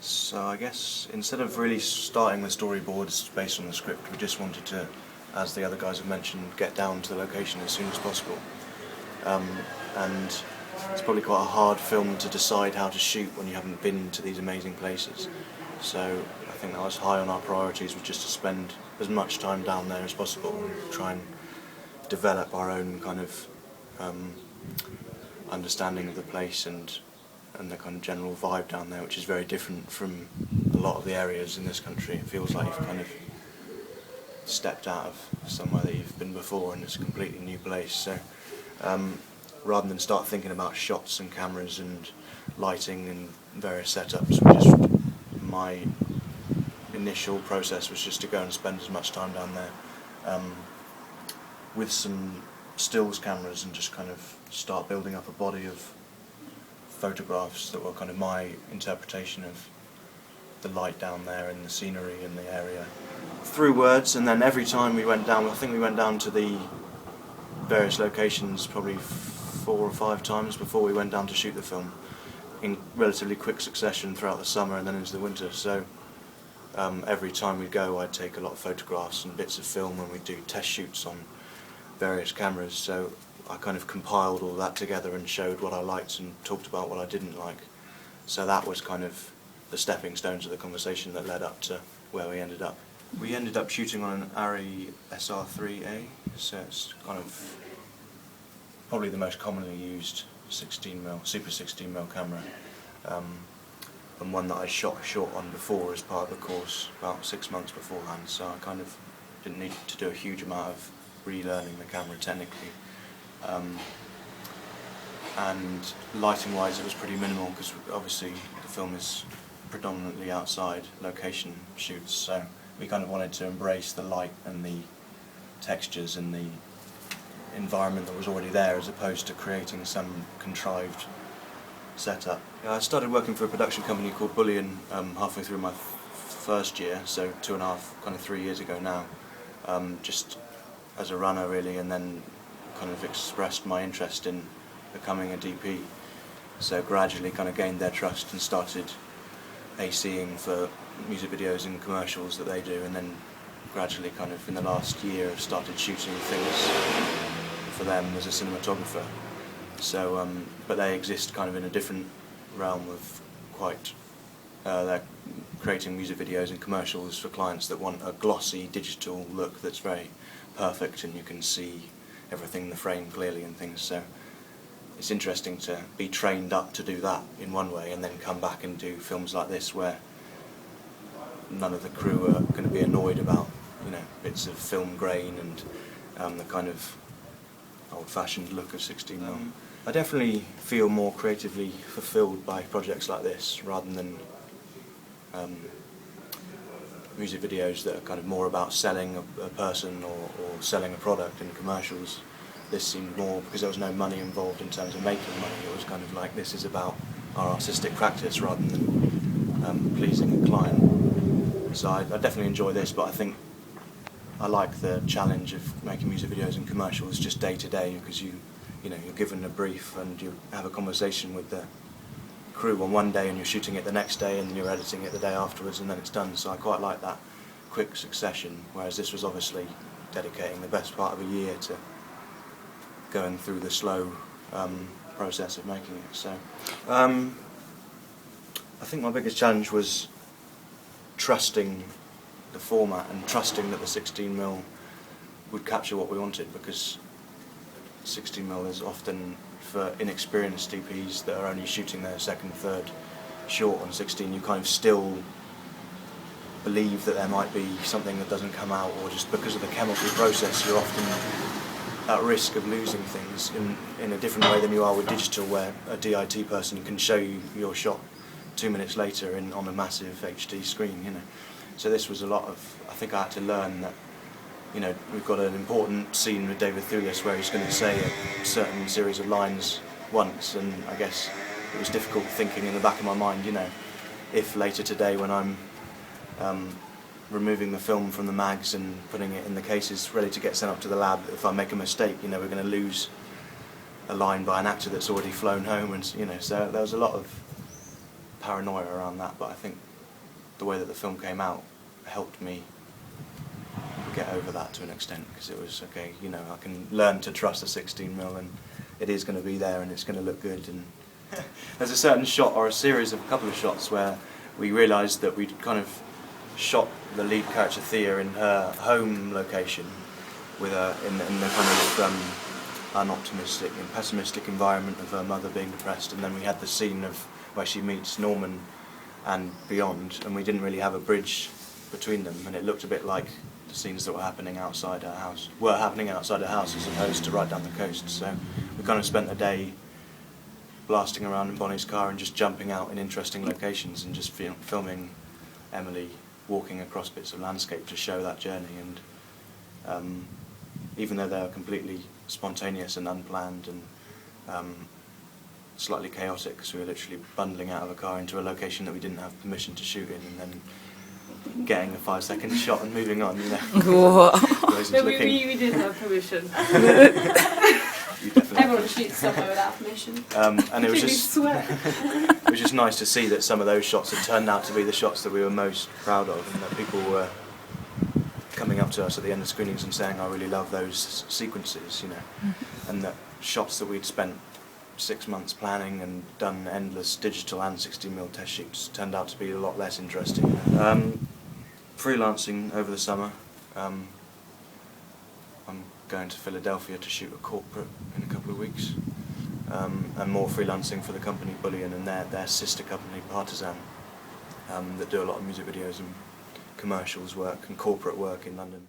So I guess instead of really starting with storyboards based on the script, we just wanted to, as the other guys have mentioned, get down to the location as soon as possible. And it's probably quite a hard film to decide how to shoot when you haven't been to these amazing places. So I think that was high on our priorities, was just to spend as much time down there as possible and try and develop our own kind of understanding of the place and the kind of general vibe down there, which is very different from a lot of the areas in this country. It feels like you've kind of stepped out of somewhere that you've been before and it's a completely new place. So rather than start thinking about shots and cameras and lighting and various setups, my initial process was just to go and spend as much time down there with some stills cameras and just kind of start building up a body of photographs that were kind of my interpretation of the light down there and the scenery and the area through words. And then every time we went down, I think we went down to the various locations probably 4 or 5 times before we went down to shoot the film, in relatively quick succession throughout the summer and then into the winter. So every time we go, I'd take a lot of photographs and bits of film, and we'd do test shoots on various cameras. So I kind of compiled all that together and showed what I liked and talked about what I didn't like. So that was kind of the stepping stones of the conversation that led up to where we ended up. We ended up shooting on an Arri SR3A, so it's kind of probably the most commonly used 16mm, Super 16mm camera, and one that I shot short on before as part of the course about 6 months beforehand, so I kind of didn't need to do a huge amount of relearning the camera technically. And lighting wise it was pretty minimal because obviously the film is predominantly outside location shoots, so we kind of wanted to embrace the light and the textures and the environment that was already there as opposed to creating some contrived setup. I started working for a production company called Bullion halfway through my first year, so 2.5, kind of 3 years ago now, just as a runner really, and then kind of expressed my interest in becoming a DP. So gradually kind of gained their trust and started ACing for music videos and commercials that they do, and then gradually kind of in the last year have started shooting things for them as a cinematographer. So, but they exist kind of in a different realm of quite, they're creating music videos and commercials for clients that want a glossy digital look that's very perfect and you can see everything in the frame clearly and things. So it's interesting to be trained up to do that in one way and then come back and do films like this where none of the crew are going to be annoyed about, you know, bits of film grain and the kind of old-fashioned look of 16mm. I definitely feel more creatively fulfilled by projects like this rather than music videos that are kind of more about selling a person or selling a product in commercials. This seemed more, because there was no money involved in terms of making money, it was kind of like this is about our artistic practice rather than pleasing a client. So I definitely enjoy this, but I think I like the challenge of making music videos and commercials just day to day, because you know, you're given a brief and you have a conversation with the crew on one day and you're shooting it the next day and then you're editing it the day afterwards and then it's done. So I quite like that quick succession, whereas this was obviously dedicating the best part of a year to going through the slow process of making it. So I think my biggest challenge was trusting the format and trusting that the 16mm would capture what we wanted, because 16mm is often for inexperienced DPs that are only shooting their second, third short on 16. You kind of still believe that there might be something that doesn't come out, or just because of the chemical process you're often at risk of losing things in a different way than you are with digital, where a DIT person can show you your shot 2 minutes later on a massive HD screen, you know. So this was a lot of, I think I had to learn that, you know, we've got an important scene with David Thewlis where he's going to say a certain series of lines once, and I guess it was difficult thinking in the back of my mind, you know, if later today when I'm removing the film from the mags and putting it in the cases ready to get sent up to the lab, if I make a mistake, you know, we're going to lose a line by an actor that's already flown home, and you know, so there was a lot of paranoia around that, but I think the way that the film came out helped me get over that to an extent, because it was, okay, you know, I can learn to trust a 16mm, and it is going to be there and it's going to look good. And there's a certain shot, or a couple of shots, where we realised that we'd kind of shot the lead character Thea in her home location, with in the kind of unoptimistic and pessimistic environment of her mother being depressed, and then we had the scene of where she meets Norman and beyond, and we didn't really have a bridge between them, and it looked a bit like the scenes that were happening outside our house as opposed to right down the coast. So we kind of spent a day blasting around in Bonnie's car and just jumping out in interesting locations and just filming Emily walking across bits of landscape to show that journey. And even though they were completely spontaneous and unplanned and slightly chaotic, because we were literally bundling out of a car into a location that we didn't have permission to shoot in, and then getting a 5-second shot and moving on, you know. No, we didn't have permission. Everyone shoots somewhere without permission. And it was just nice to see that some of those shots had turned out to be the shots that we were most proud of, and that people were coming up to us at the end of screenings and saying, I really love those sequences, you know. And that shots that we'd spent 6 months planning and done endless digital and 16mm test shoots turned out to be a lot less interesting. Freelancing over the summer. I'm going to Philadelphia to shoot a corporate in a couple of weeks, and more freelancing for the company Bullion and their sister company Partisan, that do a lot of music videos and commercials work and corporate work in London.